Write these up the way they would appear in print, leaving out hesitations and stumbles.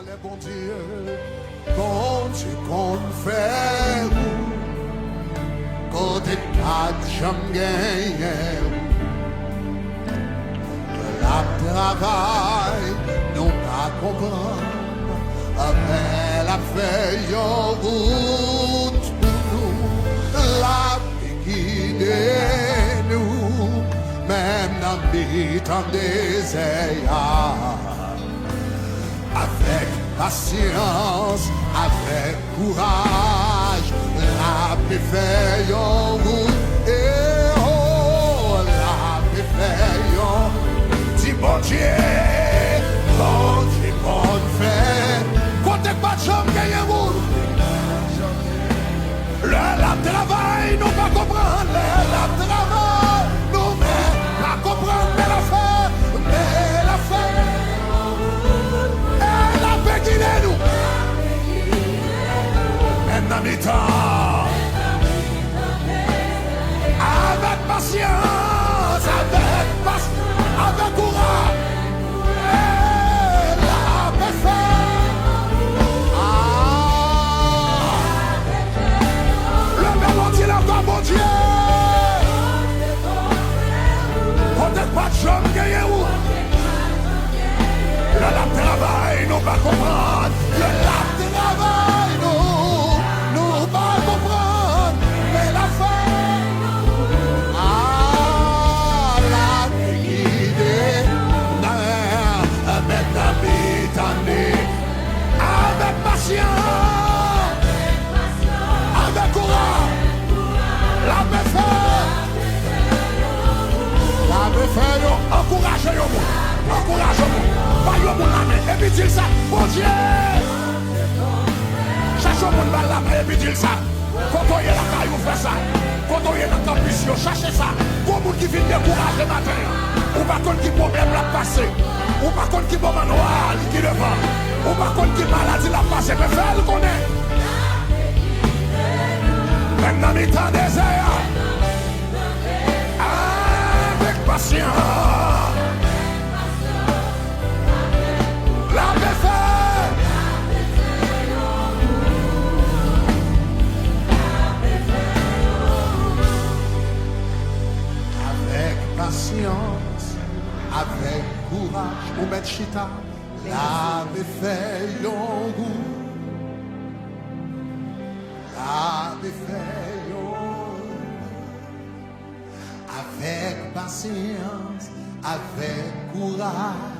les bon Dieu qu'on fait côté quatre j'aime gagner la travail non pas comprendre après la feuille en route pour nous la guider nous même dans le temps désert avec patience, avec courage, la paix fait en route. Et oh, la paix fait en dis bon Dieu, bon fait. Quand t'es pas de chambre, gagne un bout. Le travail, nous pas comprendre. Le travail, nous pas comprendre. Mais la fin, guidez-nous. Même dans mes temps. Avec patience, avec courage. Et la paix fait. Le même entier encore, mon Dieu. Peut-être pas de chambre, gagnez-vous. Le travail, nous pas comprendre. Le travail, nous pas comprendre. Mais la fin, la guidée, avec la bétannée, avec patience, avec courage, la paix fait. La paix fait, encouragez-vous. Encouragez-vous. Voyons mon âme et puis dis ça, bon Dieu. Cherchez mon balle la main et puis dis ça. Quand on est là, vous faites ça. Quand on est dans la campus, cherchez ça. Pour vous qui viennent décourager le matin. Ou pas contre qui problème l'a passé. Ou pas contre qui moment noir qui devant. Ou pas contre qui maladie l'a passé. Mais fais le connaître. Même dans mes temps désert. Avec patience. La paix fait. Avec patience, avec courage, ou mettre chita, la paix fait yon goût. La paix fait yon. Avec patience, avec courage.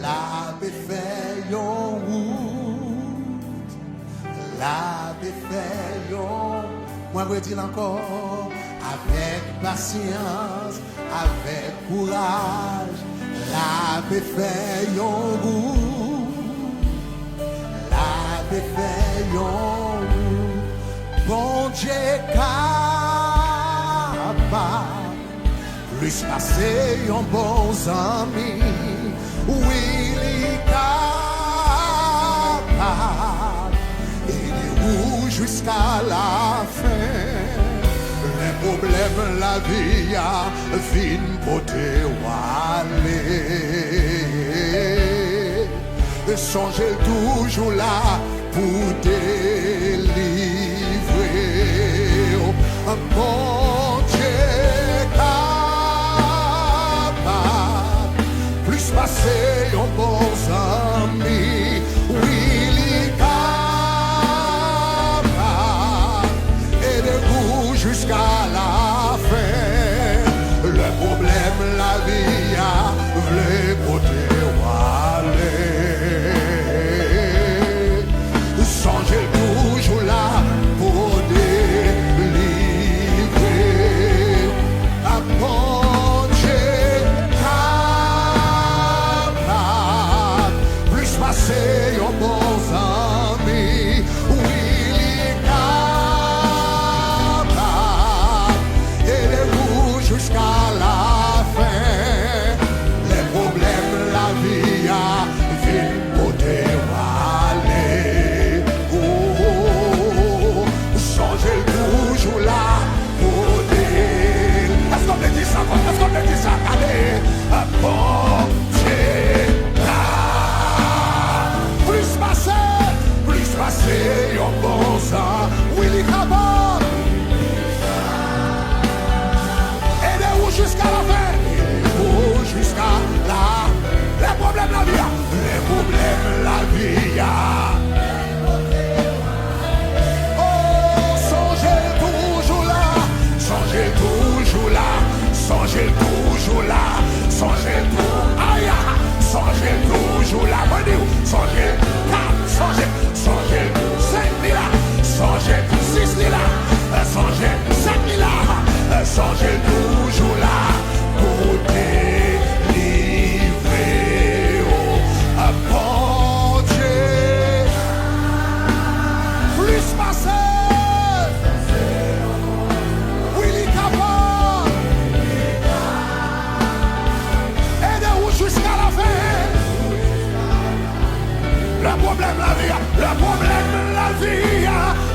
La paix fait yon route. La paix fait yon. Moi je dis encore. Avec patience, avec courage. La paix fait yon route. La paix fait yon route. Bon Dieu capable. Plus passer yon bon ami. Oui, il est capable. Il est où jusqu'à la fin. Les problèmes, la vie a fin beauté ou aller. Songez toujours là pour délivrer. Un bon Dieu capable. Plus passer un bon ami. Oui, il est capable. Et de vous jusqu'à la fin. Le problème, la vie a voulu côté ou aller. Songez toujours là pour délivrer. Un bon Dieu capable. Plus passer un bon ami. Oui, il est capable. Et de vous jusqu'à la fin. Les problèmes, la vie a vu côté ou aller. Oh, changez toujours là pour dire. Est-ce qu'on me dit ça? Est-ce qu'on me dit ça? Allez, un bon Dieu là. Plus vie, le problème de la vie.